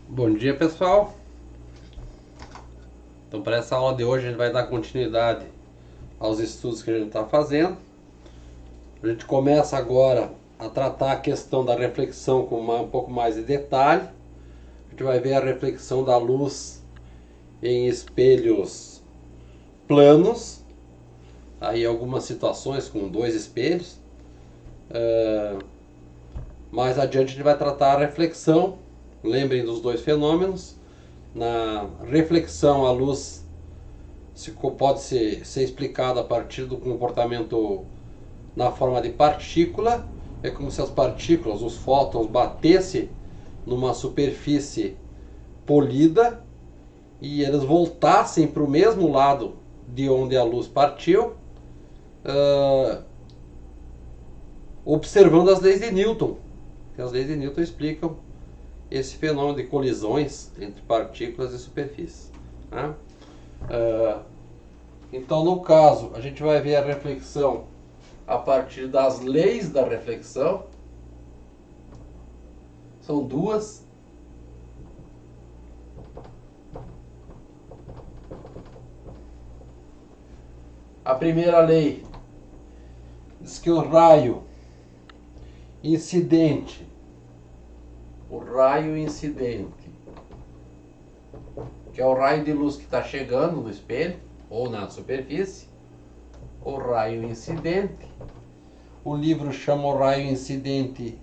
Bom dia, pessoal. Então, para essa aula de hoje, a gente vai dar continuidade aos estudos que a gente está fazendo. A gente começa agora a tratar a questão da reflexão com um pouco mais de detalhe. A gente vai ver a reflexão da luz em espelhos planos. Aí algumas situações com dois espelhos. Mais adiante a gente vai tratar a reflexão. Lembrem dos dois fenômenos. Na reflexão, a luz pode ser explicada a partir do comportamento na forma de partícula. É como se as partículas, os fótons, batessem numa superfície polida e eles voltassem para o mesmo lado de onde a luz partiu, observando as leis de Newton. As leis de Newton explicam esse fenômeno de colisões entre partículas e superfícies. Então, no caso, a gente vai ver a reflexão a partir das leis da reflexão. São duas. A primeira lei diz que o raio incidente, que é o raio de luz que está chegando no espelho ou na superfície, o raio incidente. O livro chama o raio incidente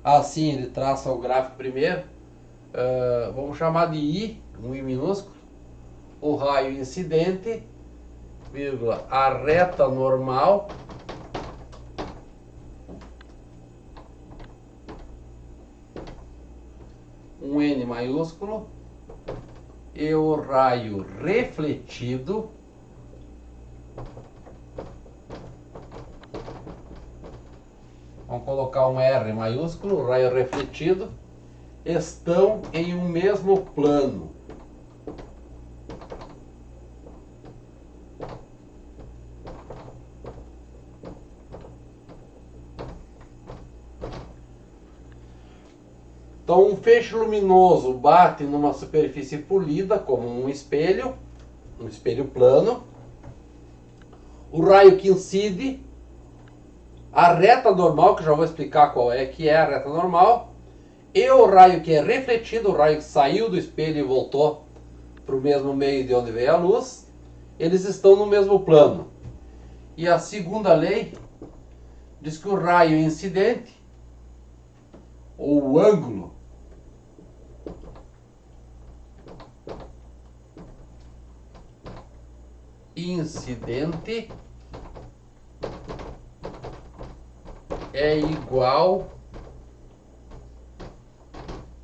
assim, ele traça o gráfico primeiro. Vamos chamar de I, um I minúsculo. O raio incidente, vírgula, a reta normal, um N maiúsculo, e o raio refletido, vamos colocar um R maiúsculo, o raio refletido, estão em um mesmo plano. Então, um feixe luminoso bate numa superfície polida, como um espelho plano. O raio que incide, a reta normal, que já vou explicar qual é que é a reta normal, e o raio que é refletido, o raio que saiu do espelho e voltou para o mesmo meio de onde veio a luz, eles estão no mesmo plano. E a segunda lei diz que o raio incidente, ou o ângulo incidente é igual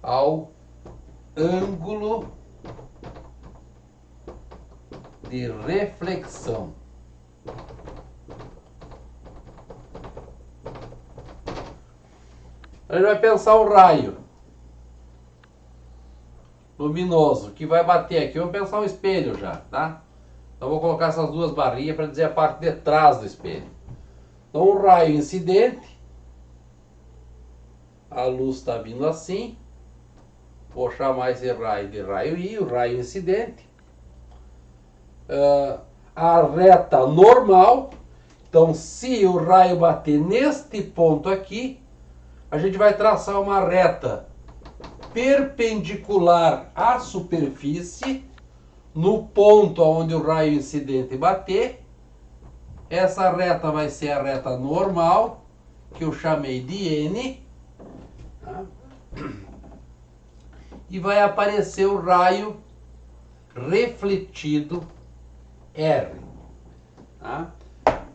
ao ângulo de reflexão. A gente vai pensar o raio luminoso que vai bater aqui. Vamos pensar um espelho já, tá? Então vou colocar essas duas barrinhas para dizer a parte de trás do espelho. Então o raio incidente, a luz está vindo assim, vou chamar esse raio de raio I, o raio incidente. A reta normal, então se o raio bater neste ponto aqui, a gente vai traçar uma reta perpendicular à superfície, no ponto onde o raio incidente bater. Essa reta vai ser a reta normal, que eu chamei de N, tá? E vai aparecer o raio refletido R. Tá?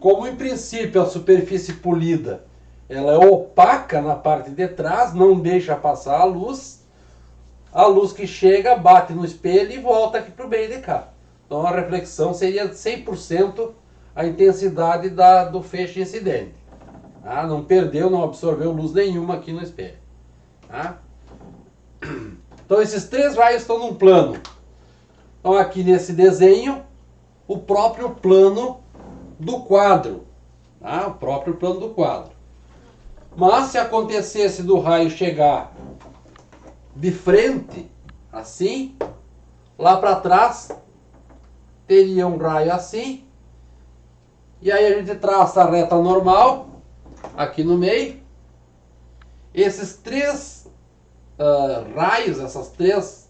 Como em princípio a superfície polida ela é opaca na parte de trás, não deixa passar a luz que chega bate no espelho e volta aqui para o meio de cá. Então a reflexão seria 100% a intensidade do feixe incidente. Tá? Não perdeu, não absorveu luz nenhuma aqui no espelho. Tá? Então esses três raios estão num plano. Então aqui nesse desenho, o próprio plano do quadro. Tá? O próprio plano do quadro. Mas se acontecesse do raio chegar de frente assim. Lá para trás teria um raio assim. E aí a gente traça a reta normal aqui no meio. Esses três raios, essas três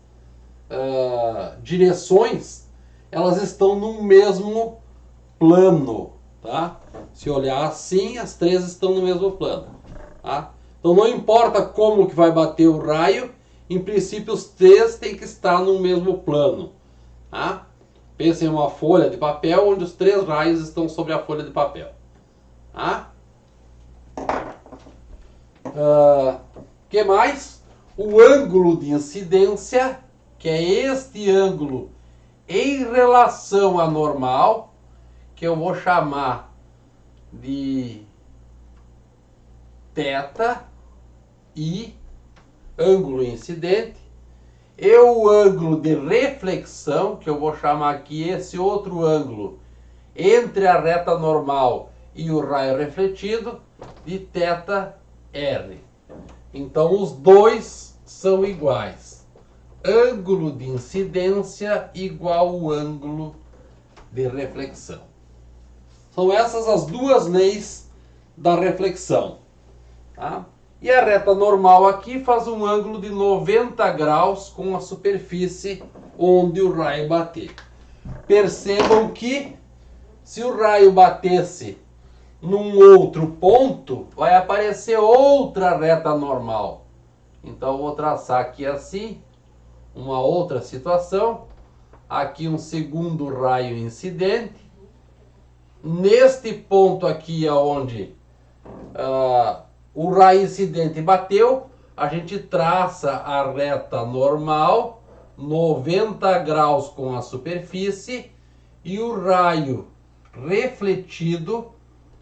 direções, elas estão no mesmo plano, tá? Se olhar assim, as três estão no mesmo plano, tá? Então não importa como que vai bater o raio, em princípio os três têm que estar no mesmo plano, tá? Pense em uma folha de papel onde os três raios estão sobre a folha de papel, tá? Que mais? O ângulo de incidência, que é este ângulo em relação à normal, que eu vou chamar de θ, I, ângulo incidente, e o ângulo de reflexão, que eu vou chamar aqui esse outro ângulo entre a reta normal e o raio refletido, de θr. Então os dois são iguais. Ângulo de incidência igual ao ângulo de reflexão. São essas as duas leis da reflexão, tá? E a reta normal aqui faz um ângulo de 90 graus com a superfície onde o raio bater. Percebam que se o raio batesse num outro ponto, vai aparecer outra reta normal. Então eu vou traçar aqui assim, uma outra situação. Aqui um segundo raio incidente. Neste ponto aqui onde o raio incidente bateu, a gente traça a reta normal, 90 graus com a superfície, e o raio refletido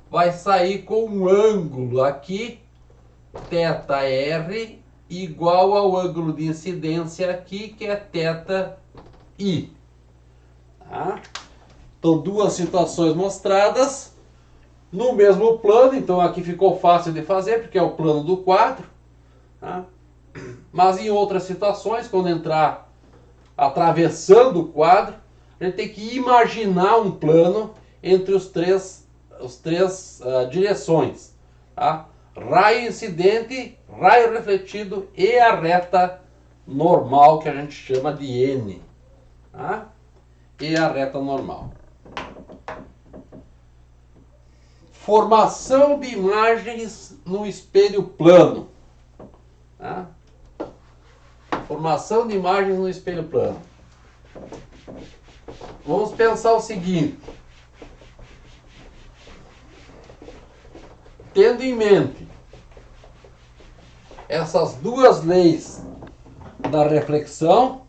vai sair com um ângulo aqui, θr, igual ao ângulo de incidência aqui, que é θi. Tá? Então, duas situações mostradas no mesmo plano. Então, aqui ficou fácil de fazer, porque é o plano do quadro. Tá? Mas em outras situações, quando entrar atravessando o quadro, a gente tem que imaginar um plano entre os três direções. Tá? Raio incidente, raio refletido e a reta normal, que a gente chama de N. Tá? E a reta normal. Formação de imagens no espelho plano. Tá? Formação de imagens no espelho plano. Vamos pensar o seguinte. Tendo em mente essas duas leis da reflexão,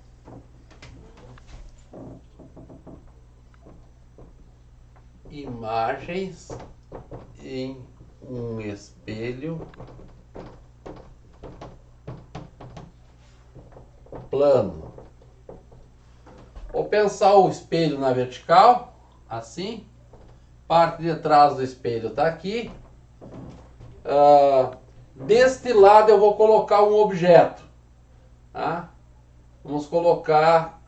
imagens em um espelho plano. Vou pensar o espelho na vertical, assim. Parte de trás do espelho está aqui. Deste lado eu vou colocar um objeto. Tá? Vamos colocar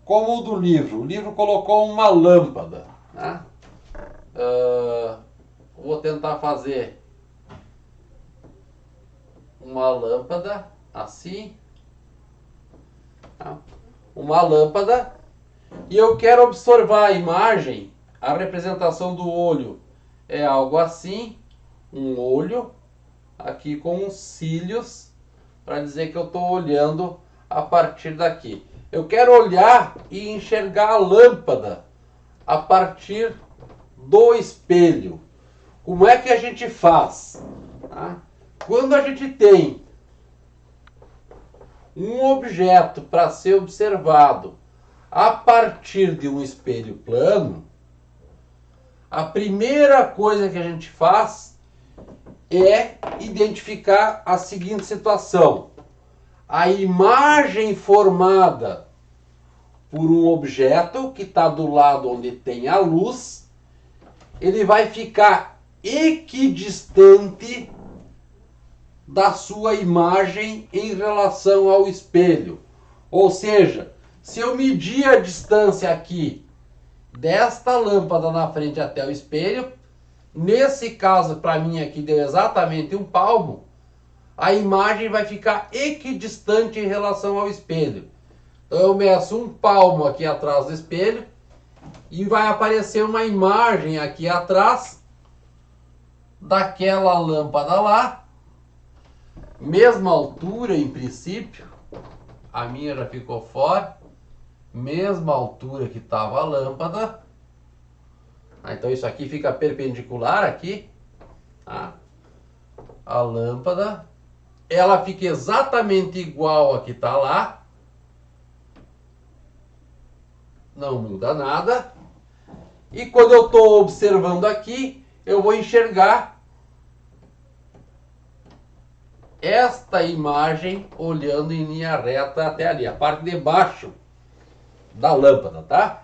como o do livro. O livro colocou uma lâmpada. Tá? Vou tentar fazer uma lâmpada assim. Tá? Uma lâmpada. E eu quero observar a imagem. A representação do olho é algo assim. Um olho aqui com uns cílios, para dizer que eu estou olhando a partir daqui. Eu quero olhar e enxergar a lâmpada a partir do espelho. Como é que a gente faz? Tá? Quando a gente tem um objeto para ser observado a partir de um espelho plano, a primeira coisa que a gente faz é identificar a seguinte situação. A imagem formada por um objeto que está do lado onde tem a luz, ele vai ficar equidistante da sua imagem em relação ao espelho. Ou seja, se eu medir a distância aqui desta lâmpada na frente até o espelho, nesse caso para mim aqui deu exatamente 1 palmo, a imagem vai ficar equidistante em relação ao espelho. Então eu meço 1 palmo aqui atrás do espelho e vai aparecer uma imagem aqui atrás daquela lâmpada lá, mesma altura em princípio, a minha já ficou fora, mesma altura que estava a lâmpada. Então isso aqui fica perpendicular aqui, tá? A lâmpada, ela fica exatamente igual a que está lá, não muda nada. E quando eu estou observando aqui, eu vou enxergar esta imagem olhando em linha reta até ali, a parte de baixo da lâmpada, tá?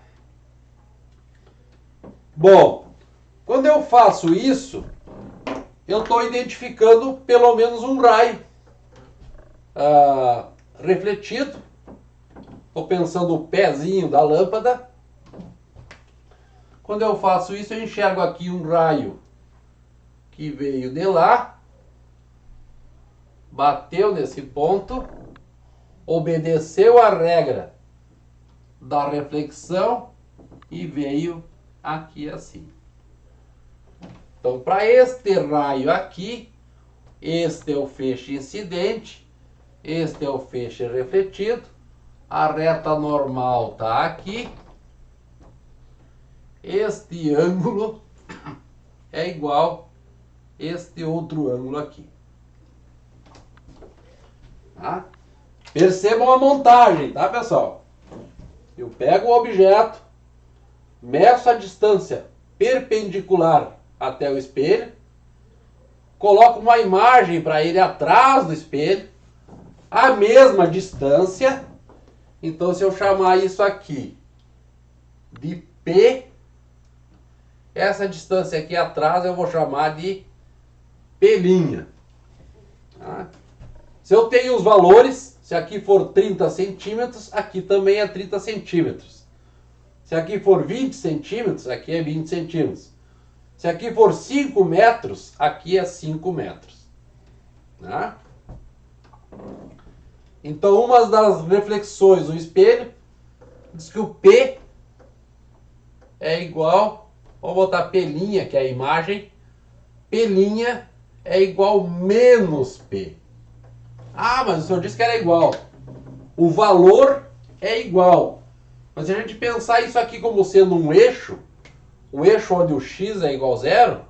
Bom, quando eu faço isso, eu estou identificando pelo menos um raio refletido. Estou pensando o pezinho da lâmpada. Quando eu faço isso, eu enxergo aqui um raio que veio de lá, bateu nesse ponto, obedeceu a regra da reflexão e veio aqui assim. Então, para este raio aqui, este é o feixe incidente, este é o feixe refletido, a reta normal está aqui, este ângulo é igual a este outro ângulo aqui. Tá? Percebam a montagem, tá, pessoal? Eu pego o objeto, meço a distância perpendicular até o espelho, coloco uma imagem para ele atrás do espelho, a mesma distância. Então, se eu chamar isso aqui de P, essa distância aqui atrás eu vou chamar de P'. Tá? Se eu tenho os valores, se aqui for 30 centímetros, aqui também é 30 centímetros. Se aqui for 20 centímetros, aqui é 20 centímetros. Se aqui for 5 metros, aqui é 5 metros. Tá? Então, uma das reflexões do espelho diz que o P é igual, vou botar P', que é a imagem, P' é igual menos P. Ah, mas o senhor disse que era igual. O valor é igual. Mas se a gente pensar isso aqui como sendo um eixo, o eixo onde o x é igual a 0,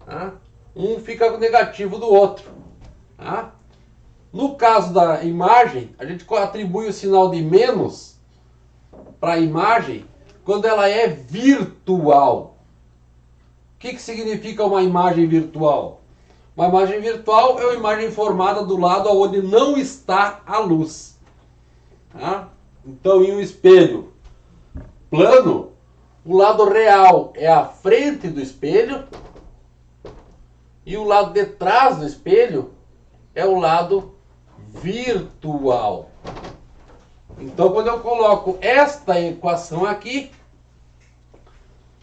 tá? Um fica negativo do outro. Tá? No caso da imagem, a gente atribui o sinal de menos para a imagem quando ela é virtual. O que significa uma imagem virtual? Uma imagem virtual é uma imagem formada do lado onde não está a luz. Tá? Então, em um espelho plano, o lado real é a frente do espelho e o lado de trás do espelho é o lado virtual. Então, quando eu coloco esta equação aqui,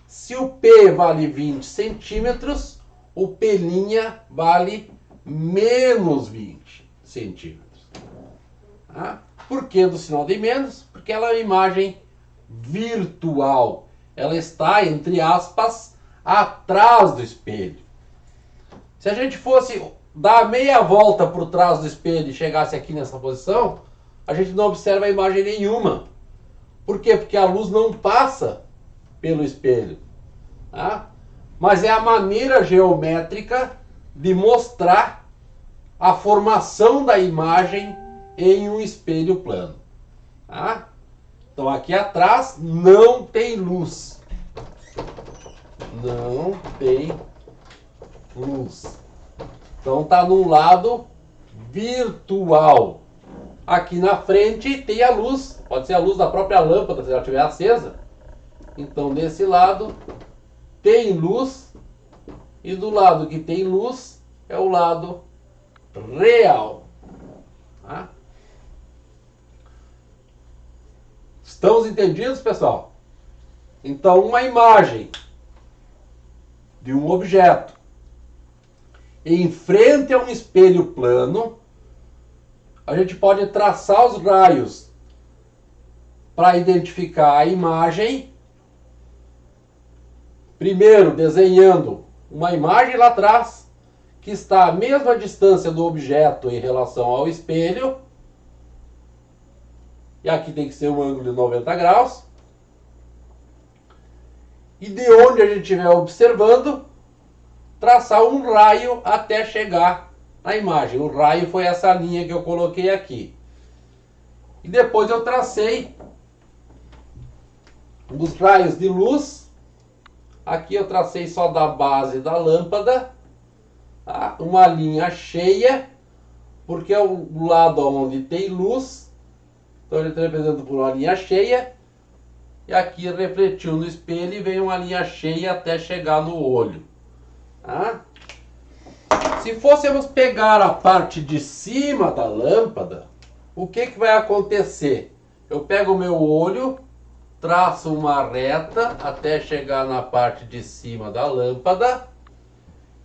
se o P vale 20 centímetros, o P' vale menos 20 centímetros. Tá? Por que do sinal de menos? Porque ela é uma imagem virtual. Ela está, entre aspas, atrás do espelho. Se a gente fosse dar meia volta por trás do espelho e chegasse aqui nessa posição, a gente não observa a imagem nenhuma. Por quê? Porque a luz não passa pelo espelho. Tá? Mas é a maneira geométrica de mostrar a formação da imagem em um espelho plano. Tá? Então aqui atrás não tem luz. Não tem luz. Então está no lado virtual. Aqui na frente tem a luz. Pode ser a luz da própria lâmpada, se ela estiver acesa. Então desse lado tem luz. E do lado que tem luz é o lado real. Tá? Estamos entendidos, pessoal? Então, uma imagem de um objeto em frente a um espelho plano, a gente pode traçar os raios para identificar a imagem. Primeiro, desenhando uma imagem lá atrás, que está à mesma distância do objeto em relação ao espelho. E aqui tem que ser um ângulo de 90 graus. E de onde a gente estiver observando, traçar um raio até chegar na imagem. O raio foi essa linha que eu coloquei aqui. E depois eu tracei os raios de luz. Aqui eu tracei só da base da lâmpada, tá? Uma linha cheia, porque é o lado onde tem luz. Então ele está representado por uma linha cheia. E aqui refletiu no espelho e vem uma linha cheia até chegar no olho. Tá? Se fôssemos pegar a parte de cima da lâmpada, o que vai acontecer? Eu pego o meu olho, traço uma reta até chegar na parte de cima da lâmpada.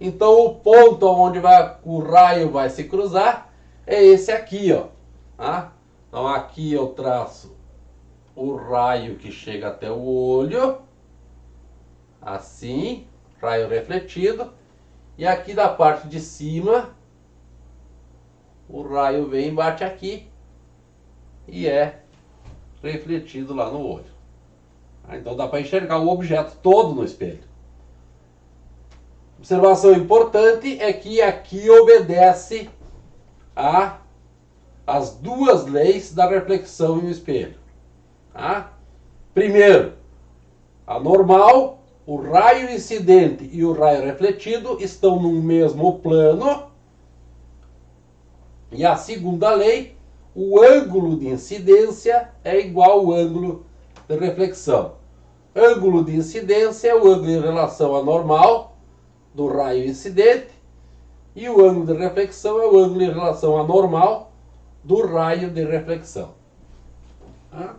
Então o ponto onde o raio vai se cruzar é esse aqui, ó. Tá? Então aqui eu traço o raio que chega até o olho, assim, raio refletido. E aqui da parte de cima, o raio vem e bate aqui e é refletido lá no olho. Então dá para enxergar o objeto todo no espelho. Observação importante é que aqui obedece as duas leis da reflexão no espelho. Tá? Primeiro, a normal. O raio incidente e o raio refletido estão no mesmo plano. E a segunda lei, o ângulo de incidência é igual ao ângulo de reflexão. Ângulo de incidência é o ângulo em relação à normal do raio incidente. E o ângulo de reflexão é o ângulo em relação à normal do raio de reflexão. Tá?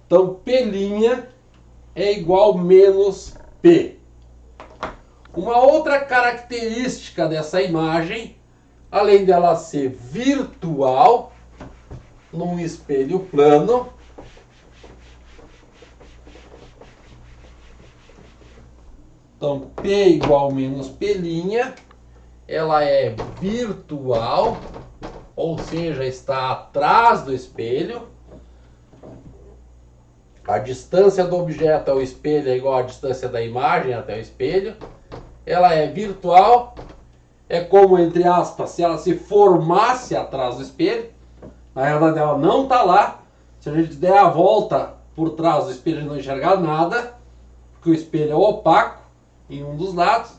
Então, P' é igual menos P. Uma outra característica dessa imagem, além dela ser virtual, num espelho plano, então P igual menos P', ela é virtual, ou seja, está atrás do espelho. A distância do objeto ao espelho é igual à distância da imagem até o espelho. Ela é virtual. É como, entre aspas, se ela se formasse atrás do espelho. Na realidade, ela não está lá. Se a gente der a volta por trás do espelho, a gente não enxergar nada, porque o espelho é opaco em um dos lados.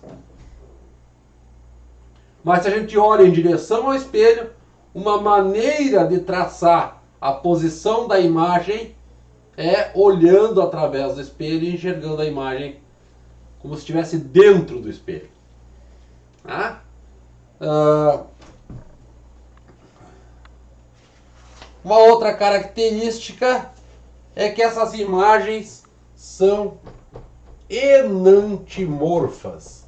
Mas se a gente olha em direção ao espelho, uma maneira de traçar a posição da imagem é olhando através do espelho e enxergando a imagem como se estivesse dentro do espelho. Tá? Uma outra característica é que essas imagens são enantimorfas.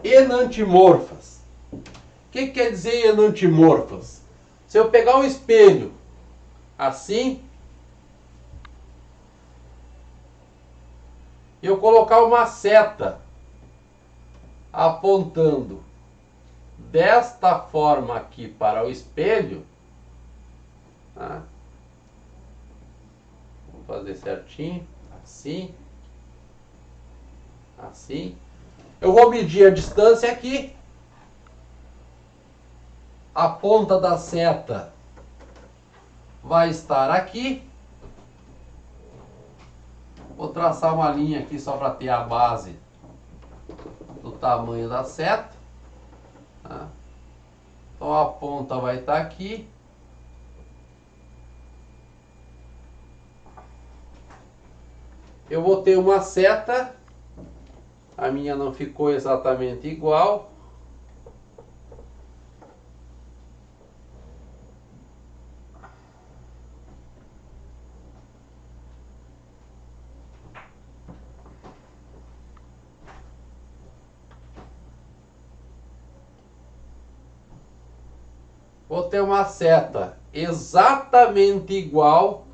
Enantimorfas. O que quer dizer enantimorfas? Se eu pegar um espelho assim, e eu colocar uma seta apontando desta forma aqui para o espelho, tá? Vou fazer certinho, assim, assim. Eu vou medir a distância aqui. A ponta da seta vai estar aqui. Vou traçar uma linha aqui só para ter a base do tamanho da seta. Tá? Então a ponta vai estar aqui. eu vou ter uma seta. A minha não ficou exatamente igual. Vou ter uma seta exatamente igual,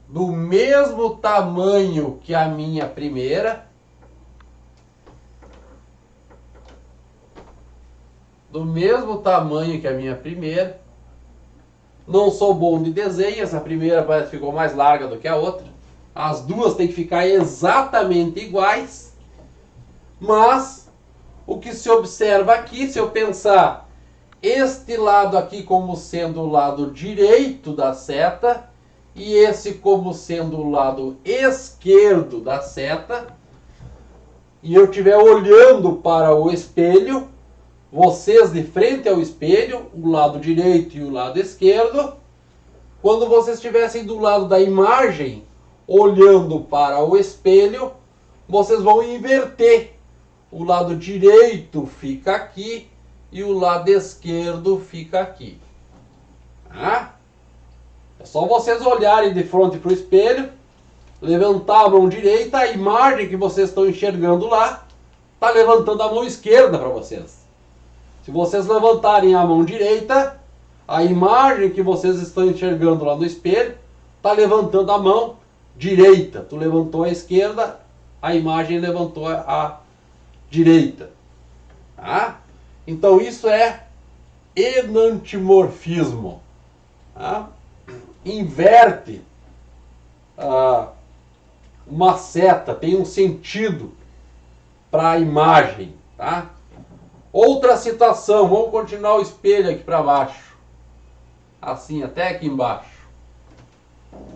do mesmo tamanho que a minha primeira. Do mesmo tamanho que a minha primeira. Não sou bom de desenho, essa primeira parece que ficou mais larga do que a outra. As duas têm que ficar exatamente iguais. Mas o que se observa aqui, se eu pensar este lado aqui como sendo o lado direito da seta e esse como sendo o lado esquerdo da seta, e eu estiver olhando para o espelho, vocês de frente ao espelho, o lado direito e o lado esquerdo, quando vocês estivessem do lado da imagem, olhando para o espelho, vocês vão inverter. O lado direito fica aqui e o lado esquerdo fica aqui. Tá? É só vocês olharem de frente para o espelho, levantar a mão direita, a imagem que vocês estão enxergando lá, está levantando a mão esquerda para vocês. Se vocês levantarem a mão direita, a imagem que vocês estão enxergando lá no espelho, está levantando a mão direita. Tu levantou a esquerda, a imagem levantou a direita. Tá? Então isso é enantiomorfismo. Tá? Inverte uma seta, tem um sentido para a imagem. Tá? Outra situação, vamos continuar o espelho aqui para baixo. Assim, até aqui embaixo.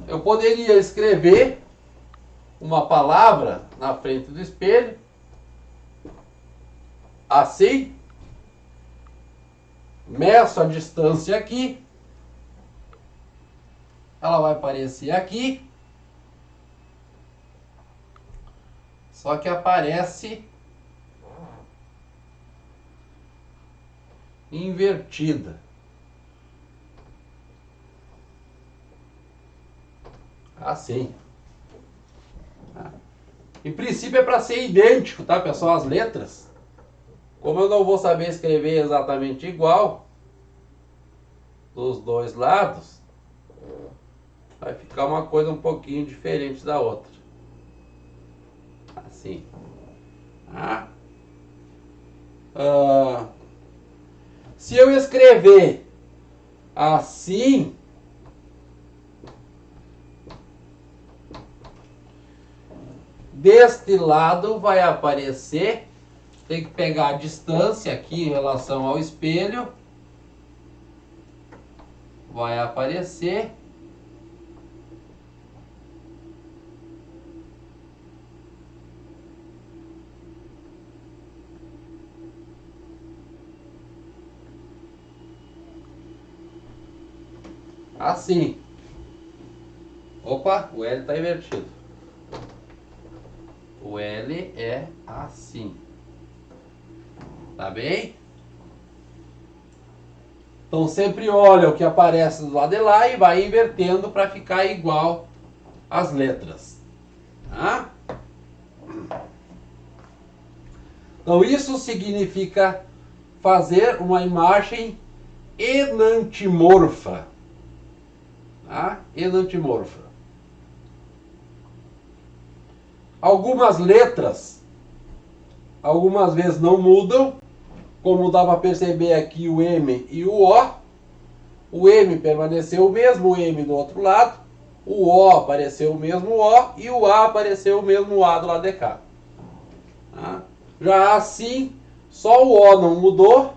Eu poderia escrever uma palavra na frente do espelho. Assim. Meço a distância aqui. Ela vai aparecer aqui. Só que aparece invertida. Assim. Em princípio é para ser idêntico, tá, pessoal? As letras. Como eu não vou saber escrever exatamente igual dos dois lados, vai ficar uma coisa um pouquinho diferente da outra. Assim. Tá? Se eu escrever assim, deste lado vai aparecer, tem que pegar a distância aqui em relação ao espelho, vai aparecer assim. Opa, o L está invertido. O L é assim. Tá bem? Então sempre olha o que aparece do lado de lá e vai invertendo para ficar igual às letras. Tá? Então isso significa fazer uma imagem enantiomorfa. Tá? Enantiomorfa. Algumas letras, algumas vezes não mudam, como dá para perceber aqui o M e o O. O M permaneceu o mesmo, o M do outro lado, o O apareceu o mesmo O e o A apareceu o mesmo A do lado de cá. Tá? Já assim, só o O não mudou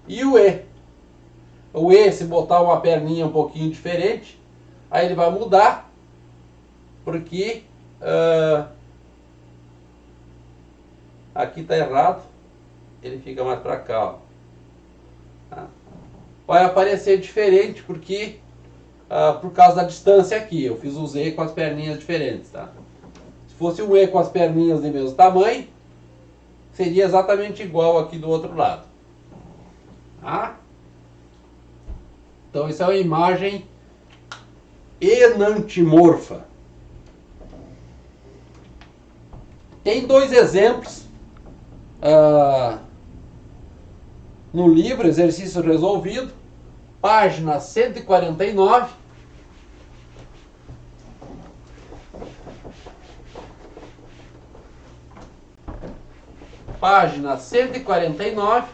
e o E. O E, se botar uma perninha um pouquinho diferente, aí ele vai mudar, porque aqui está errado, ele fica mais para cá. Ó. Tá? Vai aparecer diferente porque por causa da distância aqui, eu fiz o Z com as perninhas diferentes. Tá? Se Se fosse um E com as perninhas de mesmo tamanho, seria exatamente igual aqui do outro lado. Tá? Então, isso é uma imagem enantimorfa. Tem dois exemplos no livro Exercício Resolvido, página 149. Página 149.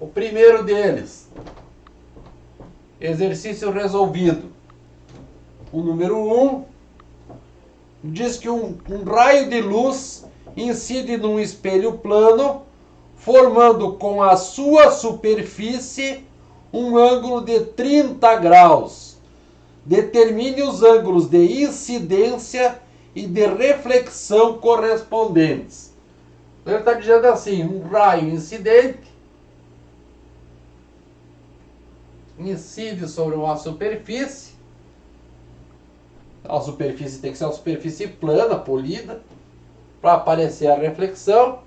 O primeiro deles, exercício resolvido. O número 1 diz que um raio de luz incide num espelho plano, formando com a sua superfície um ângulo de 30 graus. Determine os ângulos de incidência e de reflexão correspondentes. Ele está dizendo assim, um raio incidente incide sobre uma superfície. A superfície tem que ser uma superfície plana, polida, para aparecer a reflexão,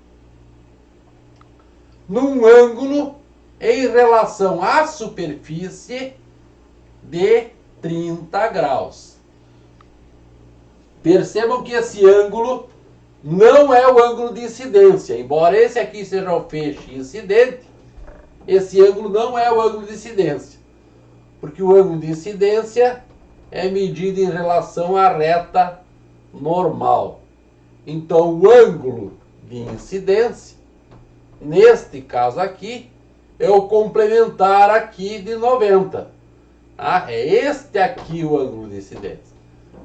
num ângulo em relação à superfície de 30 graus. Percebam que esse ângulo não é o ângulo de incidência. Embora esse aqui seja o feixe incidente, esse ângulo não é o ângulo de incidência. Porque o ângulo de incidência é medido em relação à reta normal. Então, o ângulo de incidência, neste caso aqui, é o complementar aqui de 90. É este aqui o ângulo de incidência.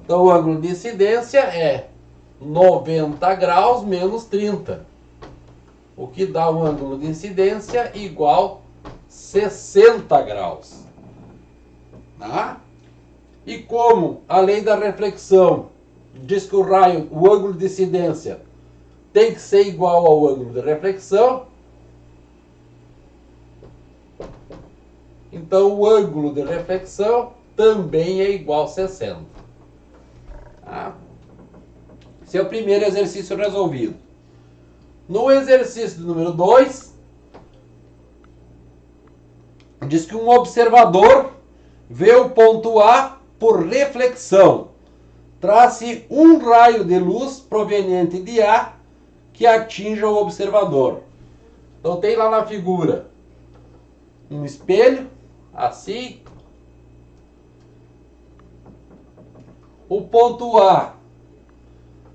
Então, o ângulo de incidência é 90 graus menos 30. O que dá um ângulo de incidência igual 60 graus. E como a lei da reflexão diz que o ângulo de incidência tem que ser igual ao ângulo de reflexão, então o ângulo de reflexão também é igual a 60. Esse é o primeiro exercício resolvido. No exercício número 2, diz que um observador vê o ponto A por reflexão. Trace um raio de luz proveniente de A que atinja o observador. Então tem lá na figura um espelho, assim. O ponto A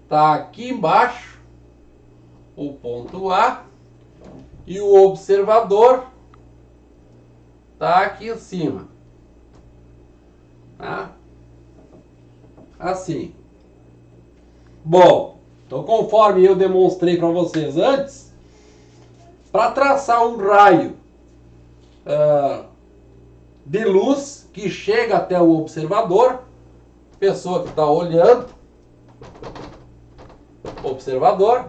está aqui embaixo, o ponto A, e o observador está aqui em cima. Assim. Bom, então conforme eu demonstrei para vocês antes, para traçar um raio de luz que chega até o observador, pessoa que está olhando, observador,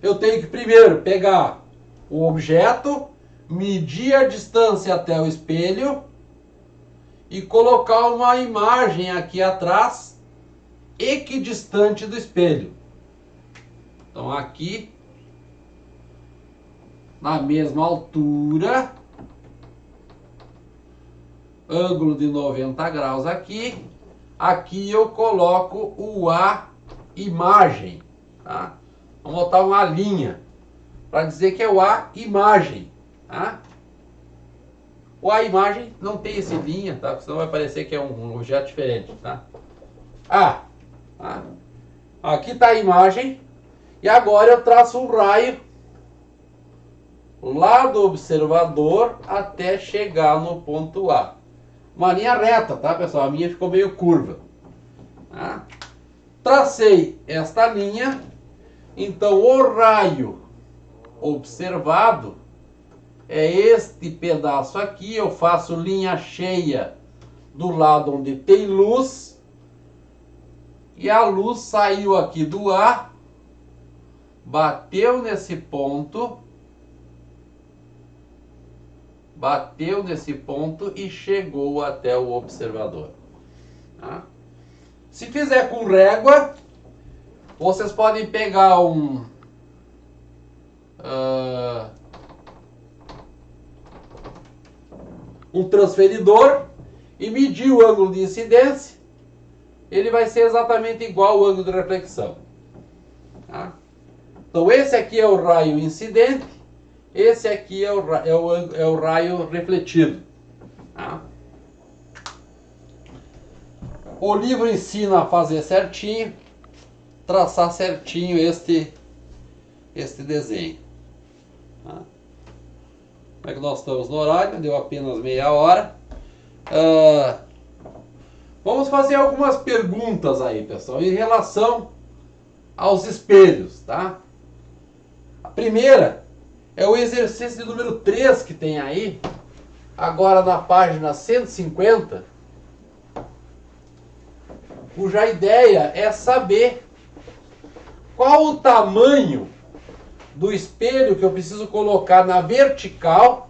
eu tenho que primeiro pegar o objeto, medir a distância até o espelho e colocar uma imagem aqui atrás, equidistante do espelho. Então aqui, na mesma altura, ângulo de 90 graus aqui, aqui eu coloco o A imagem. Vamos botar uma linha para dizer que é o A imagem. O A imagem não tem esse linha, tá? Senão vai parecer que é um objeto diferente. Aqui está a imagem. E agora eu traço um raio lá do observador até chegar no ponto A. Uma linha reta, tá, pessoal? A minha ficou meio curva. Tracei esta linha. Então o raio observado é este pedaço aqui. Eu faço linha cheia do lado onde tem luz. E a luz saiu aqui do A, bateu nesse ponto, bateu nesse ponto e chegou até o observador. Tá? Se fizer com régua, vocês podem pegar um transferidor e medir o ângulo de incidência. Ele vai ser exatamente igual ao ângulo de reflexão. Tá? Então esse aqui é o raio incidente, esse aqui é o raio refletido. Tá? O livro ensina a fazer certinho, traçar certinho este desenho. Tá? Como é que nós estamos no horário? Deu apenas meia hora. Vamos fazer algumas perguntas aí, pessoal, em relação aos espelhos, tá? A primeira é o exercício de número 3 que tem aí, agora na página 150, cuja ideia é saber qual o tamanho do espelho que eu preciso colocar na vertical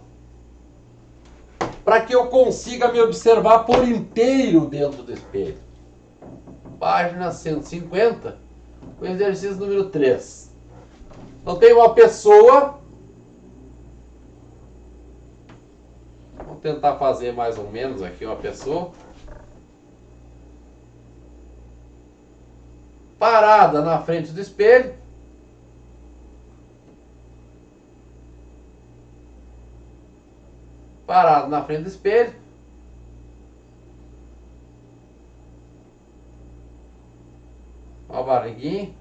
para que eu consiga me observar por inteiro dentro do espelho. Página 150, o exercício número 3. Então tem uma pessoa, vamos tentar fazer mais ou menos aqui uma pessoa, parada na frente do espelho, parado na frente do espelho, uma barriguinha,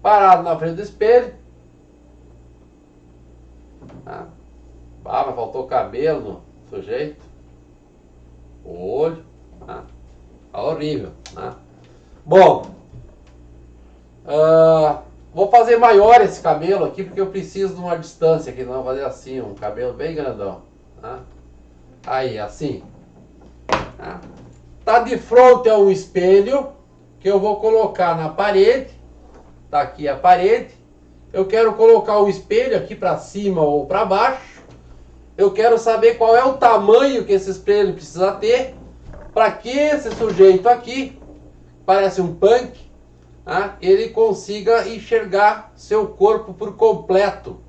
parado na frente do espelho. Ah, mas faltou cabelo no sujeito, o olho, tá horrível. Bom, vou fazer maior esse cabelo aqui porque eu preciso de uma distância aqui, não vou fazer assim, um cabelo bem grandão. Aí, assim. Tá de frente a um espelho que eu vou colocar na parede. Tá aqui a parede. Eu quero colocar o espelho aqui para cima ou para baixo. Eu quero saber qual é o tamanho que esse espelho precisa ter para que esse sujeito aqui, parece um punk, ele consiga enxergar seu corpo por completo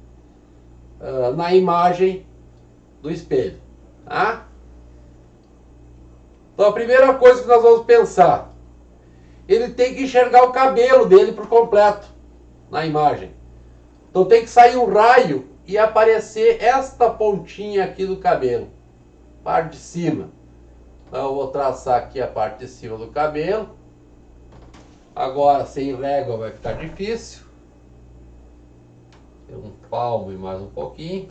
na imagem do espelho. Então a primeira coisa que nós vamos pensar, ele tem que enxergar o cabelo dele por completo na imagem. Então tem que sair um raio e aparecer esta pontinha aqui do cabelo, parte de cima. Então eu vou traçar aqui a parte de cima do cabelo. Agora sem régua vai ficar difícil. Tem um palmo e mais um pouquinho.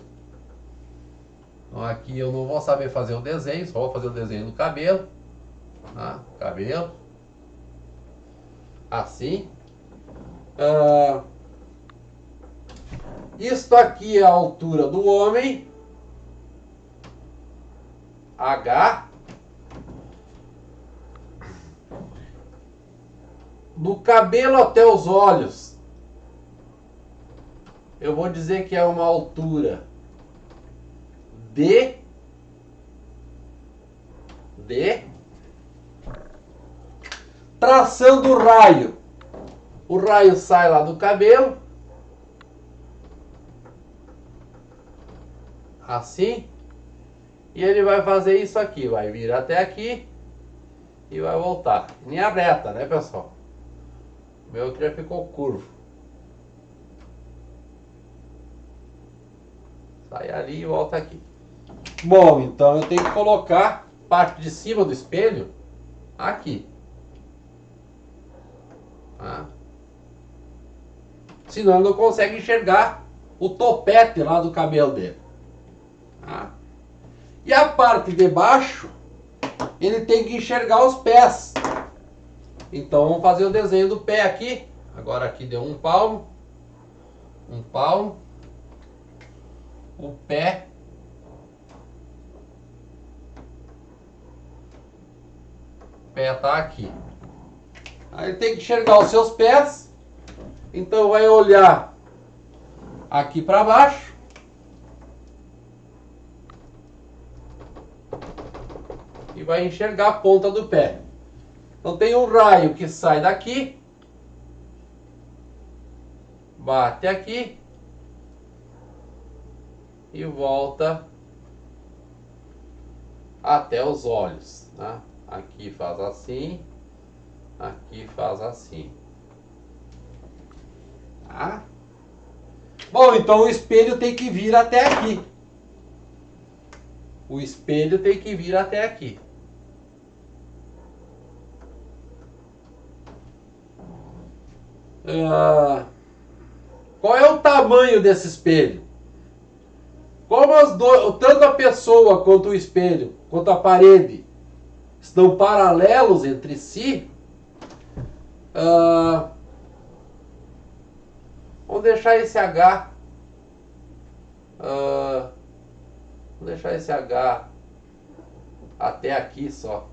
Então aqui eu não vou saber fazer o desenho, só vou fazer o desenho do cabelo. Cabelo. Assim. Isto aqui é a altura do homem. H. Do cabelo até os olhos, eu vou dizer que é uma altura D. Traçando o raio. O raio sai lá do cabelo. Assim. E ele vai fazer isso aqui. Vai vir até aqui. E vai voltar. Linha reta, né, pessoal? O meu aqui já ficou curvo. Sai ali e volta aqui. Bom, então eu tenho que colocar parte de cima do espelho aqui. Senão ele não consegue enxergar o topete lá do cabelo dele. E a parte de baixo, ele tem que enxergar os pés. Então vamos fazer o desenho do pé aqui. Agora aqui deu um palmo. Um palmo. O pé. O pé está aqui. Aí tem que enxergar os seus pés. Então vai olhar aqui para baixo. E vai enxergar a ponta do pé. Então tem um raio que sai daqui. Bate aqui. E volta até os olhos, tá? Aqui faz assim, aqui faz assim, tá? Bom, então o espelho tem que vir até aqui. O espelho tem que vir até aqui. Qual é o tamanho desse espelho? Como tanto a pessoa quanto o espelho, quanto a parede, estão paralelos entre si, vamos deixar esse H. Vamos deixar esse H até aqui só.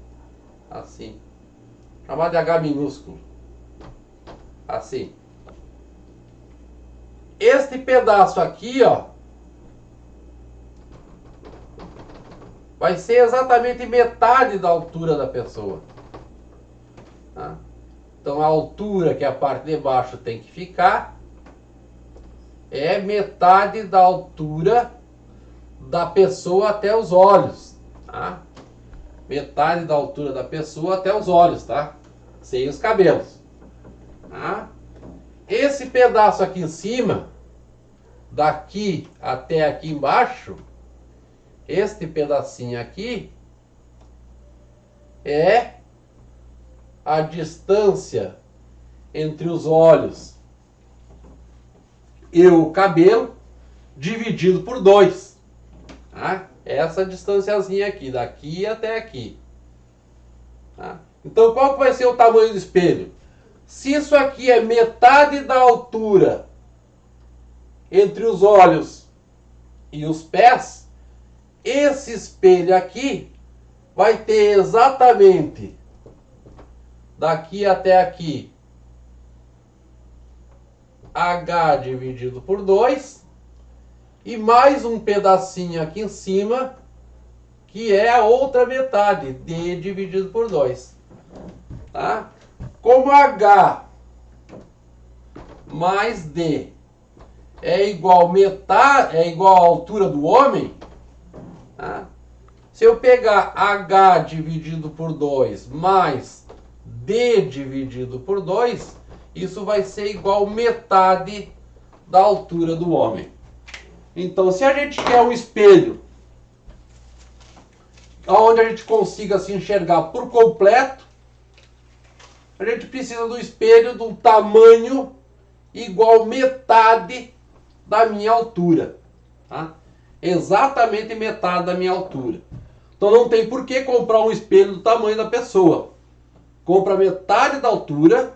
Assim. Chamar de H minúsculo. Assim. Este pedaço aqui, ó, vai ser exatamente metade da altura da pessoa. Tá? Então a altura que a parte de baixo tem que ficar é metade da altura da pessoa até os olhos. Tá? Metade da altura da pessoa até os olhos, tá? Sem os cabelos. Tá? Esse pedaço aqui em cima, daqui até aqui embaixo, este pedacinho aqui é a distância entre os olhos e o cabelo dividido por 2. Tá? Essa distanciazinha aqui, daqui até aqui. Tá? Então qual que vai ser o tamanho do espelho? Se isso aqui é metade da altura entre os olhos e os pés, esse espelho aqui vai ter exatamente daqui até aqui H dividido por 2 e mais um pedacinho aqui em cima que é a outra metade, D dividido por 2. Tá? Como H mais D é igual metade, é igual à altura do homem, tá? Se eu pegar H dividido por 2 mais D dividido por 2, isso vai ser igual metade da altura do homem. Então, se a gente quer um espelho onde a gente consiga se enxergar por completo, a gente precisa do espelho de um tamanho igual metade da minha altura. Tá? Exatamente metade da minha altura. Então não tem por que comprar um espelho do tamanho da pessoa. Compra metade da altura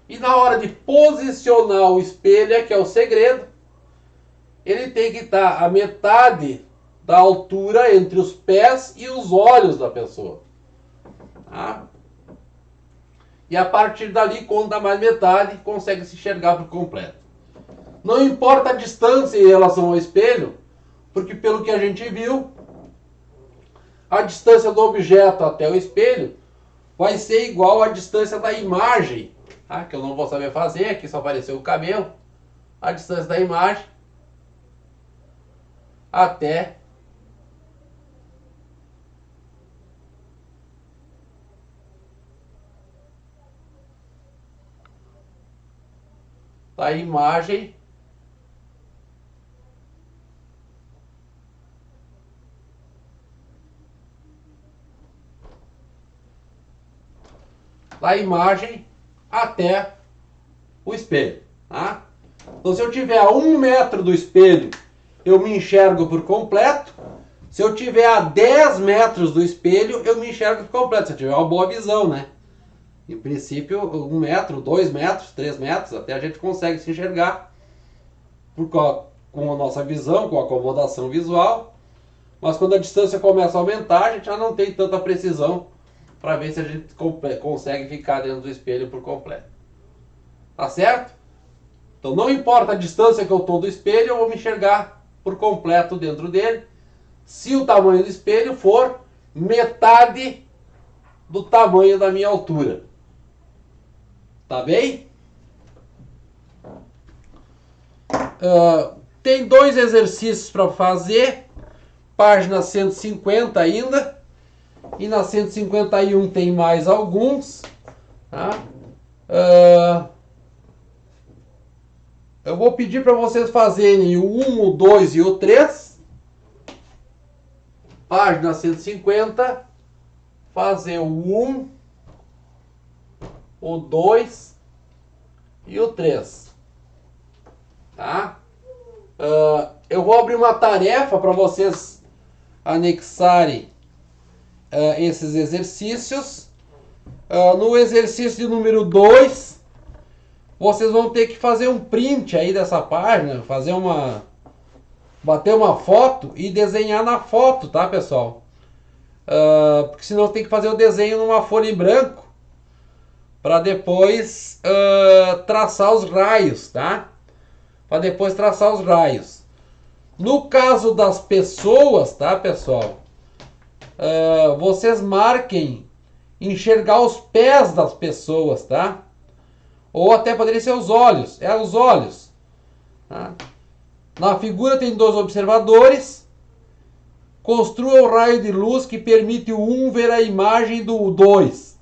e na hora de posicionar o espelho, é que é o segredo, ele tem que estar a metade da altura entre os pés e os olhos da pessoa. Tá? E a partir dali, quando dá mais metade, consegue se enxergar por completo. Não importa a distância em relação ao espelho, porque pelo que a gente viu, a distância do objeto até o espelho vai ser igual à distância da imagem, tá? Que eu não vou saber fazer, aqui só apareceu o cabelo. A distância da imagem até da imagem até o espelho. Tá? Então, se eu tiver a 1 metro do espelho, eu me enxergo por completo. Se eu tiver a 10 metros do espelho, eu me enxergo por completo. Se eu tiver uma boa visão, né? Em princípio, 1 metro, 2 metros, 3 metros, até a gente consegue se enxergar com a nossa visão, com a acomodação visual. Mas quando a distância começa a aumentar, a gente já não tem tanta precisão para ver se a gente consegue ficar dentro do espelho por completo. Tá certo? Então não importa a distância que eu estou do espelho, eu vou me enxergar por completo dentro dele, se o tamanho do espelho for metade do tamanho da minha altura. Tá bem? Tem 2 exercícios para fazer, página 150 ainda, e na 151 tem mais alguns. Tá? Eu vou pedir para vocês fazerem o 1, o 2 e o 3. Página 150, fazer o 1, o 2 e o 3. Tá? Eu vou abrir uma tarefa para vocês anexarem esses exercícios. No exercício de número 2, vocês vão ter que fazer um print aí dessa página, bater uma foto e desenhar na foto, tá, pessoal? Porque senão tem que fazer o desenho numa folha em branco para depois traçar os raios, tá? Para depois traçar os raios. No caso das pessoas, tá, pessoal? Vocês marquem enxergar os pés das pessoas, tá? Ou até poderia ser os olhos. Os olhos. Tá? Na figura tem 2 observadores. Construa o raio de luz que permite o 1 ver a imagem do 2.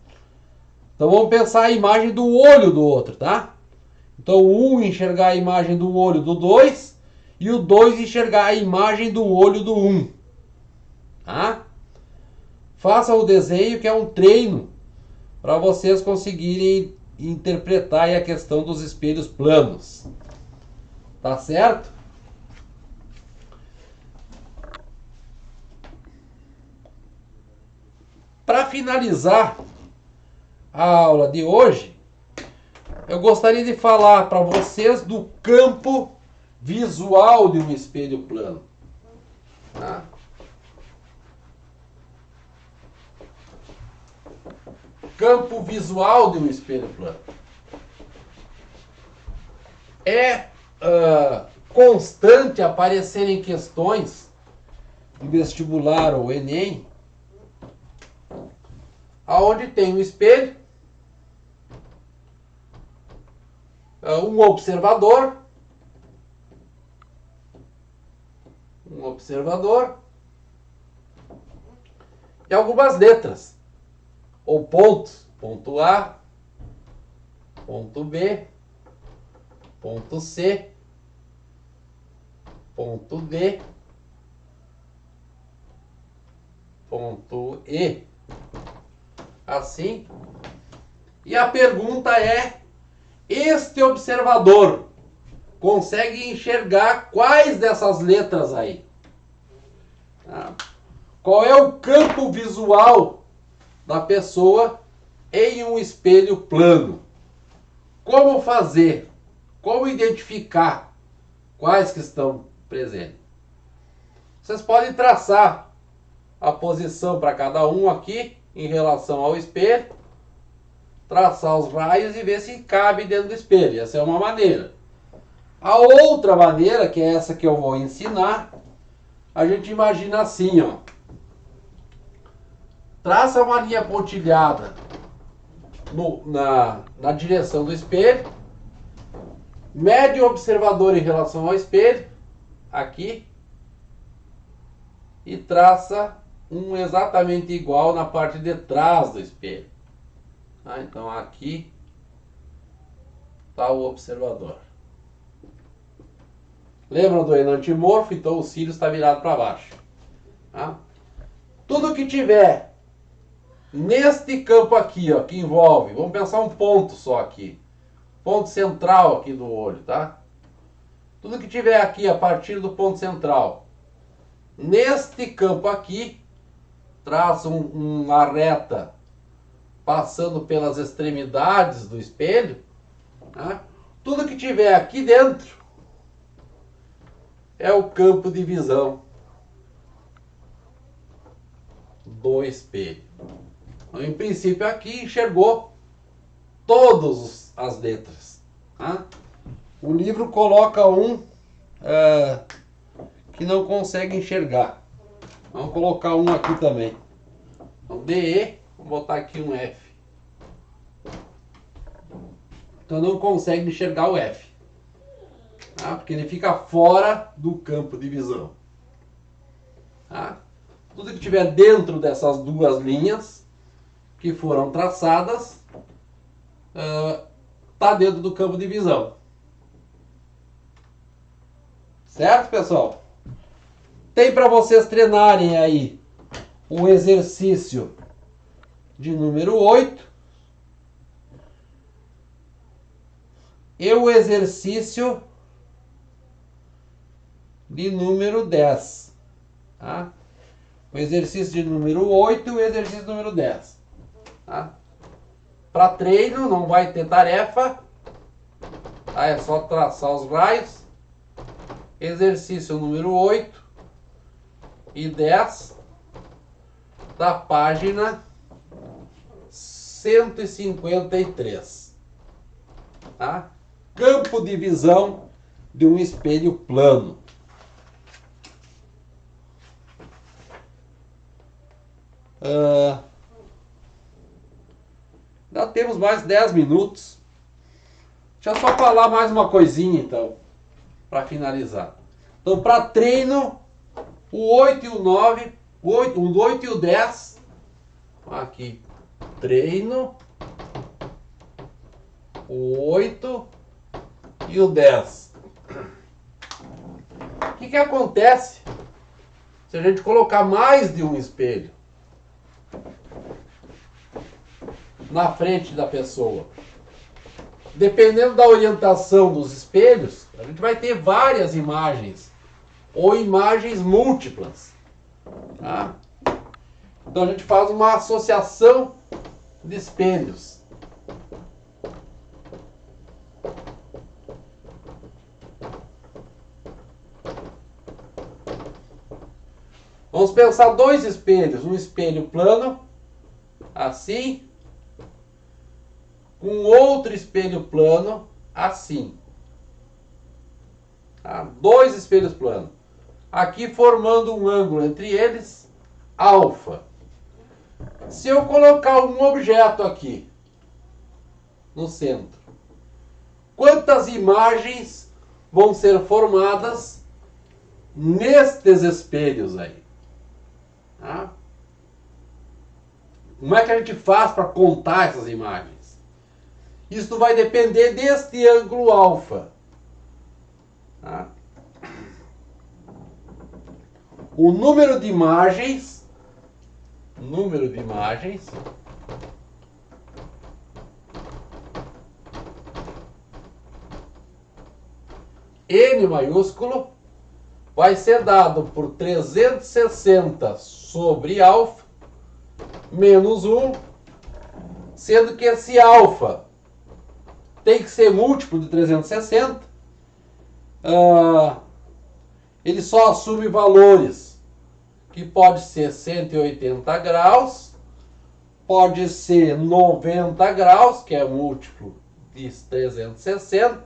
Então vamos pensar a imagem do olho do outro, tá? Então o 1 enxergar a imagem do olho do 2 e o 2 enxergar a imagem do olho do 1. Tá? Faça o desenho, que é um treino para vocês conseguirem interpretar aí a questão dos espelhos planos. Tá certo? Para finalizar a aula de hoje, eu gostaria de falar para vocês do campo visual de um espelho plano. Tá? Campo visual de um espelho plano. É constante aparecerem questões de vestibular ou Enem, aonde tem um espelho, um observador, e algumas letras ou pontos, ponto A, ponto B, ponto C, ponto D, ponto E. Assim. E a pergunta é: este observador consegue enxergar quais dessas letras aí? Tá? Qual é o campo visual da pessoa em um espelho plano? Como fazer? Como identificar quais que estão presentes? Vocês podem traçar a posição para cada um aqui em relação ao espelho, traçar os raios e ver se cabe dentro do espelho. Essa é uma maneira. A outra maneira, que é essa que eu vou ensinar, a gente imagina assim, ó. Traça uma linha pontilhada na direção do espelho, mede o observador em relação ao espelho, aqui, e traça um exatamente igual na parte de trás do espelho. Tá? Então aqui está o observador. Lembram do enantimorfo? Então o cílio está virado para baixo. Tá? Tudo que tiver neste campo aqui, ó, que envolve, vamos pensar um ponto só aqui, ponto central aqui do olho, tá? Tudo que tiver aqui a partir do ponto central, neste campo aqui, traça uma reta passando pelas extremidades do espelho, tá? Tudo que tiver aqui dentro é o campo de visão do espelho. Então, em princípio aqui enxergou todas as letras. Tá? O livro coloca um que não consegue enxergar. Vamos colocar um aqui também. Então, DE, vou botar aqui um F. Então não consegue enxergar o F. Tá? Porque ele fica fora do campo de visão. Tá? Tudo que tiver dentro dessas duas linhas que foram traçadas está dentro do campo de visão. Certo, pessoal? Tem para vocês treinarem aí o exercício de número 8 e o exercício de número 10. Tá? O exercício de número 8 e o exercício número 10. Tá? Para treino não vai ter tarefa. Tá? É só traçar os raios. Exercício número 8 e 10 da página 153. Tá? Campo de visão de um espelho plano. Ainda temos mais 10 minutos. Deixa eu só falar mais uma coisinha então, para finalizar. Então, para treino, o 8 e o 9, o 8 e o 10, aqui, treino, o 8 e o 10. O que acontece se a gente colocar mais de um espelho na frente da pessoa? Dependendo da orientação dos espelhos, a gente vai ter várias imagens ou imagens múltiplas. Tá? Então a gente faz uma associação de espelhos. Vamos pensar dois espelhos, um espelho plano, assim, com outro espelho plano, assim. Tá? Dois espelhos planos. Aqui formando um ângulo entre eles, alfa. Se eu colocar um objeto aqui, no centro, quantas imagens vão ser formadas nestes espelhos aí? Tá? Como é que a gente faz para contar essas imagens? Isso vai depender deste ângulo alfa. Tá? O número de imagens, N maiúsculo, vai ser dado por 360 sobre alfa menos 1, sendo que esse alfa tem que ser múltiplo de 360. Ele só assume valores que pode ser 180 graus, pode ser 90 graus, que é múltiplo de 360,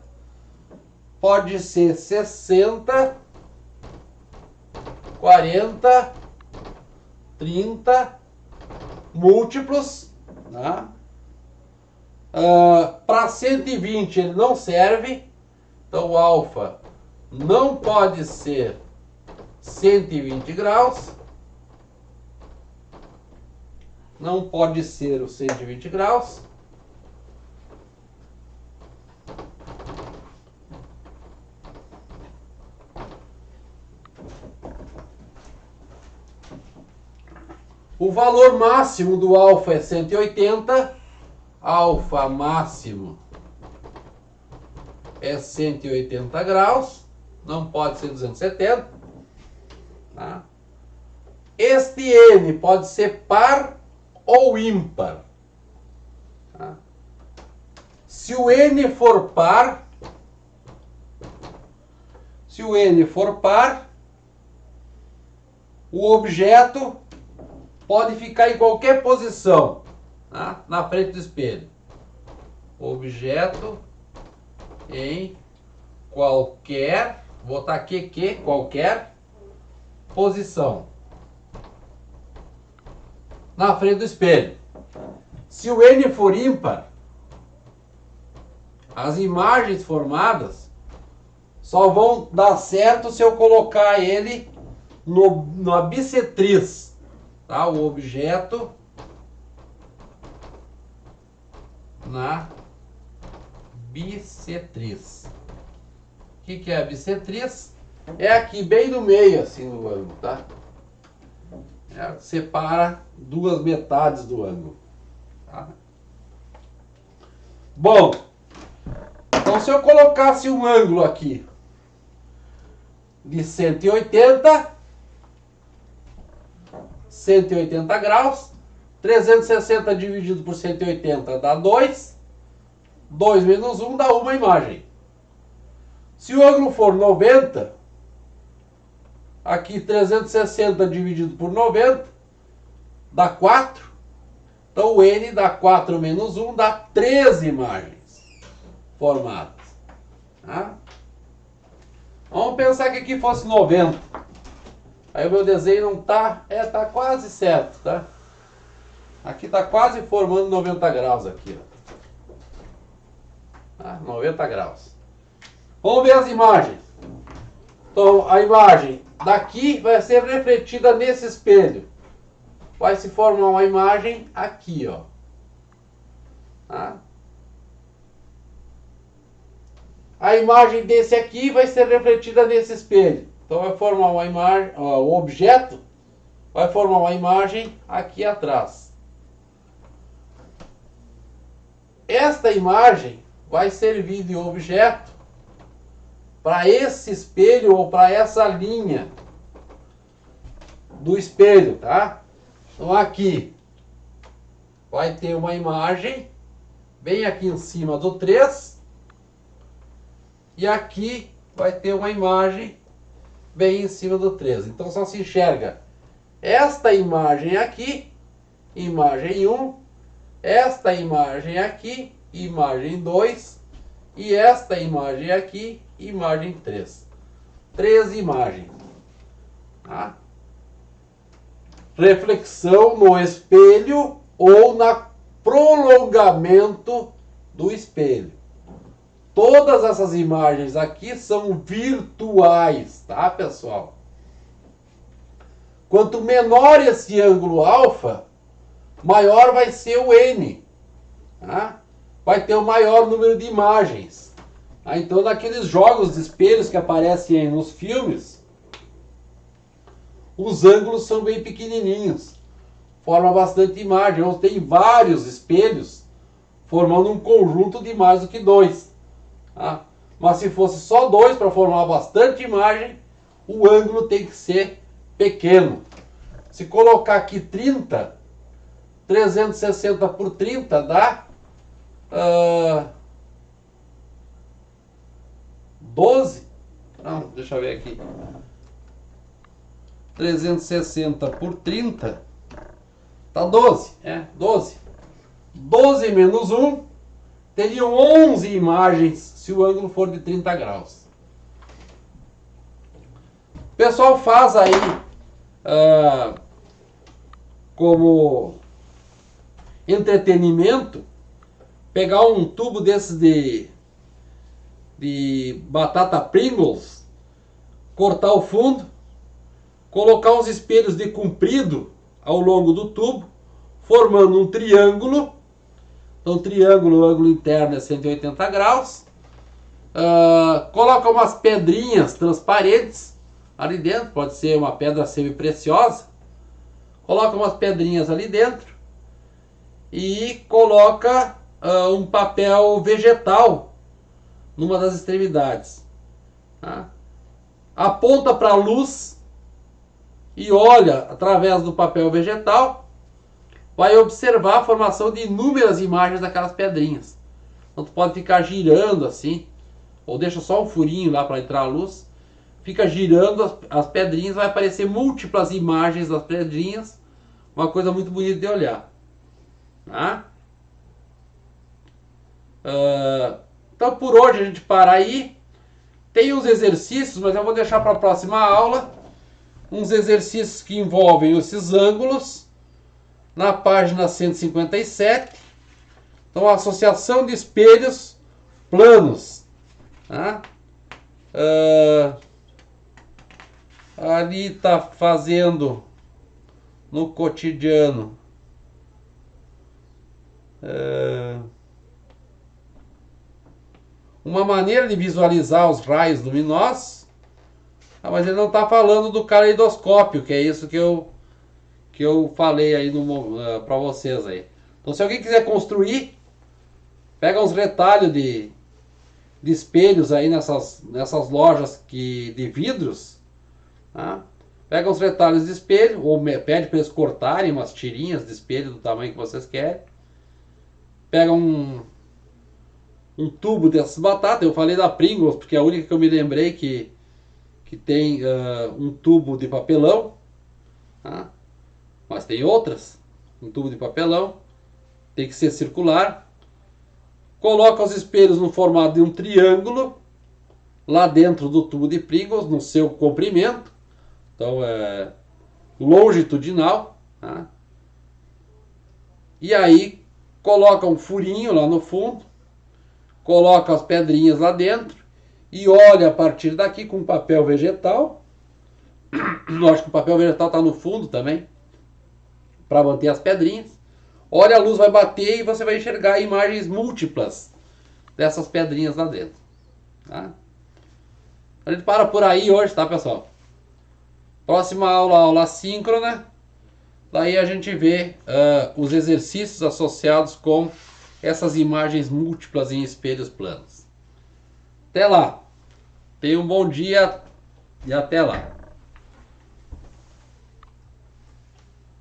pode ser 60, 40, 30 múltiplos. Tá? Para 120 ele não serve, então o alfa não pode ser 120 graus, não pode ser o 120 graus. O valor máximo do alfa é 180, alfa máximo é 180 graus, não pode ser 270. Tá? Este N pode ser par ou ímpar. Tá? Se o N for par, o objeto pode ficar em qualquer posição. tá? Na frente do espelho. Objeto em qualquer, vou botar aqui que qualquer posição na frente do espelho. Se o N for ímpar, as imagens formadas só vão dar certo se eu colocar ele na bissetriz, tá? O objeto na bissetriz. O que é a bissetriz? É aqui bem no meio, assim, no ângulo, tá? Separa duas metades do ângulo, tá? Bom, então se eu colocasse um ângulo aqui de 180 graus, 360 dividido por 180 dá 2, 2 menos 1 dá uma imagem. Se o ângulo for 90, aqui 360 dividido por 90 dá 4, então o N dá 4 menos 1 dá 13 imagens formadas. Tá? Vamos pensar que aqui fosse 90. Aí o meu desenho não tá, tá quase certo, tá? Aqui tá quase formando 90 graus aqui, ó. Tá? 90 graus. Vamos ver as imagens. Então, a imagem daqui vai ser refletida nesse espelho. Vai se formar uma imagem aqui, ó. Tá? A imagem desse aqui vai ser refletida nesse espelho. Então vai formar uma imagem, ó, o objeto vai formar uma imagem aqui atrás. Esta imagem vai servir de objeto para esse espelho ou para essa linha do espelho, tá? Então aqui vai ter uma imagem bem aqui em cima do 3. E aqui vai ter uma imagem bem em cima do 3. Então só se enxerga esta imagem aqui, imagem 1, esta imagem aqui, imagem 2, e esta imagem aqui, imagem 3. 3 imagens. Tá? Reflexão no espelho ou na prolongamento do espelho. Todas essas imagens aqui são virtuais, tá, pessoal? Quanto menor esse ângulo alfa, maior vai ser o N, tá? Vai ter o maior número de imagens. Tá? Então, naqueles jogos de espelhos que aparecem aí nos filmes, os ângulos são bem pequenininhos, forma bastante imagem. Ou tem vários espelhos formando um conjunto de mais do que 2. Tá? Mas se fosse só 2 para formar bastante imagem, o ângulo tem que ser pequeno. Se colocar aqui 30, 360 por 30 dá 12. Não, deixa eu ver aqui. 360 por 30 dá 12. 12. 12 menos 1 teriam 11 imagens se o ângulo for de 30 graus. O pessoal faz aí como entretenimento, pegar um tubo desses de batata Pringles, cortar o fundo, colocar uns espelhos de comprido ao longo do tubo, formando um triângulo. Então, triângulo, o ângulo interno é 180 graus. Coloca umas pedrinhas transparentes ali dentro, pode ser uma pedra semi-preciosa. Coloca umas pedrinhas ali dentro e coloca um papel vegetal numa das extremidades. Tá? Aponta para a luz e olha através do papel vegetal, vai observar a formação de inúmeras imagens daquelas pedrinhas. Então tu pode ficar girando assim, ou deixa só um furinho lá para entrar a luz, fica girando as pedrinhas, vai aparecer múltiplas imagens das pedrinhas, uma coisa muito bonita de olhar. Tá? Então por hoje a gente para aí. Tem uns exercícios, mas eu vou deixar para a próxima aula. Uns exercícios que envolvem esses ângulos. Na página 157. Então, a associação de espelhos planos. Tá? Ali está fazendo no cotidiano. Uma maneira de visualizar os raios luminosos. Mas ele não está falando do caleidoscópio, que é isso que eu falei aí para vocês aí. Então, se alguém quiser construir, pega uns retalhos de espelhos aí nessas lojas de vidros. Tá? Pega uns retalhos de espelho, ou pede para eles cortarem umas tirinhas de espelho do tamanho que vocês querem. Pega um tubo dessas batatas. Eu falei da Pringles, porque é a única que eu me lembrei que tem um tubo de papelão. Tá? Mas tem outras. Um tubo de papelão. Tem que ser circular. Coloca os espelhos no formato de um triângulo. Lá dentro do tubo de Pringles, no seu comprimento. Então é longitudinal. Tá? E aí coloca um furinho lá no fundo. Coloca as pedrinhas lá dentro. E olha a partir daqui com papel vegetal. Acho que o papel vegetal está no fundo também. Para manter as pedrinhas. Olha, a luz vai bater e você vai enxergar imagens múltiplas dessas pedrinhas lá dentro. Tá? A gente para por aí hoje, tá, pessoal? Próxima aula, aula síncrona. Daí a gente vê os exercícios associados com essas imagens múltiplas em espelhos planos. Até lá. Tenha um bom dia e até lá.